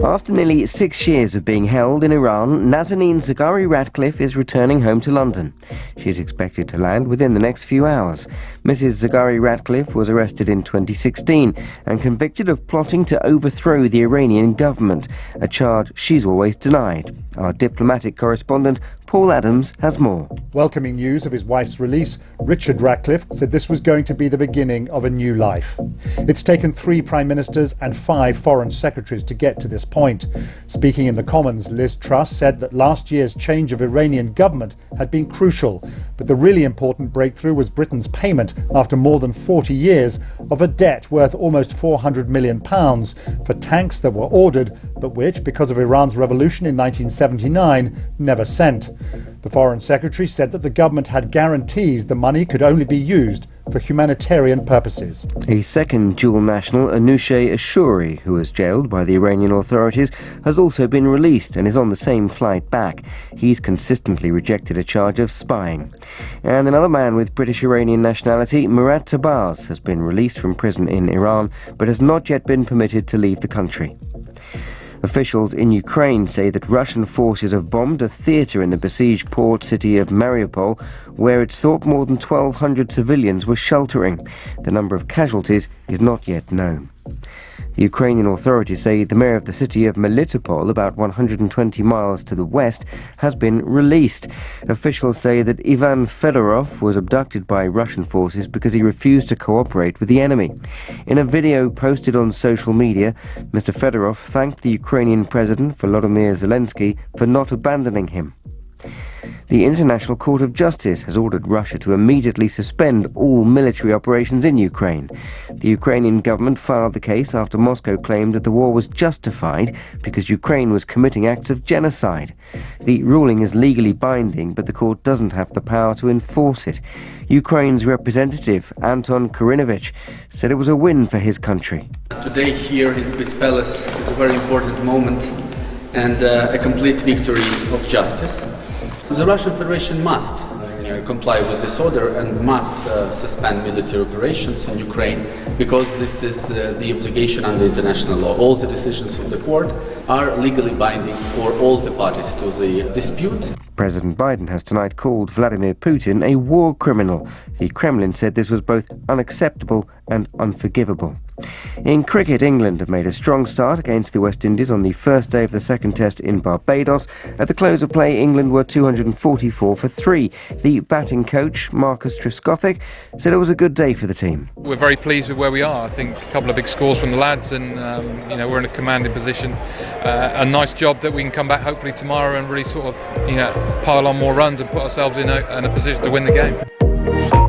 After nearly 6 years of being held in Iran, Nazanin Zaghari-Ratcliffe is returning home to London. She's expected to land within the next few hours. Mrs. Zaghari-Ratcliffe was arrested in 2016 and convicted of plotting to overthrow the Iranian government, a charge she's always denied. Our diplomatic correspondent Paul Adams has more. Welcoming news of his wife's release, Richard Ratcliffe said this was going to be the beginning of a new life. It's taken 3 prime ministers and 5 foreign secretaries to get to this point. Speaking in the Commons, Liz Truss said that last year's change of Iranian government had been crucial, but the really important breakthrough was Britain's payment, after more than 40 years, of a debt worth almost £400 million for tanks that were ordered, but which, because of Iran's revolution in 1979, never sent. The Foreign Secretary said that the government had guarantees the money could only be used for humanitarian purposes. A second dual national, Anousheh Ashouri, who was jailed by the Iranian authorities, has also been released and is on the same flight back. He's consistently rejected a charge of spying. And another man with British-Iranian nationality, Murat Tabaz, has been released from prison in Iran, but has not yet been permitted to leave the country. Officials in Ukraine say that Russian forces have bombed a theatre in the besieged port city of Mariupol, where it's thought more than 1,200 civilians were sheltering. The number of casualties is not yet known. The Ukrainian authorities say the mayor of the city of Melitopol, about 120 miles to the west, has been released. Officials say that Ivan Fedorov was abducted by Russian forces because he refused to cooperate with the enemy. In a video posted on social media, Mr. Fedorov thanked the Ukrainian President Volodymyr Zelensky for not abandoning him. The International Court of Justice has ordered Russia to immediately suspend all military operations in Ukraine. The Ukrainian government filed the case after Moscow claimed that the war was justified because Ukraine was committing acts of genocide. The ruling is legally binding, but the court doesn't have the power to enforce it. Ukraine's representative, Anton Kurinovich, said it was a win for his country. Today here in Peace Palace is a very important moment and a complete victory of justice. The Russian Federation must comply with this order and must suspend military operations in Ukraine, because this is the obligation under international law. All the decisions of the court are legally binding for all the parties to the dispute. President Biden has tonight called Vladimir Putin a war criminal. The Kremlin said this was both unacceptable and unforgivable. In cricket, England have made a strong start against the West Indies on the first day of the second test in Barbados. At the close of play, England were 244 for 3. The batting coach, Marcus Trescothick, said it was a good day for the team. We're very pleased with where we are. I think a couple of big scores from the lads, and we're in a commanding position. A nice job that we can come back hopefully tomorrow and really sort of pile on more runs and put ourselves in a position to win the game.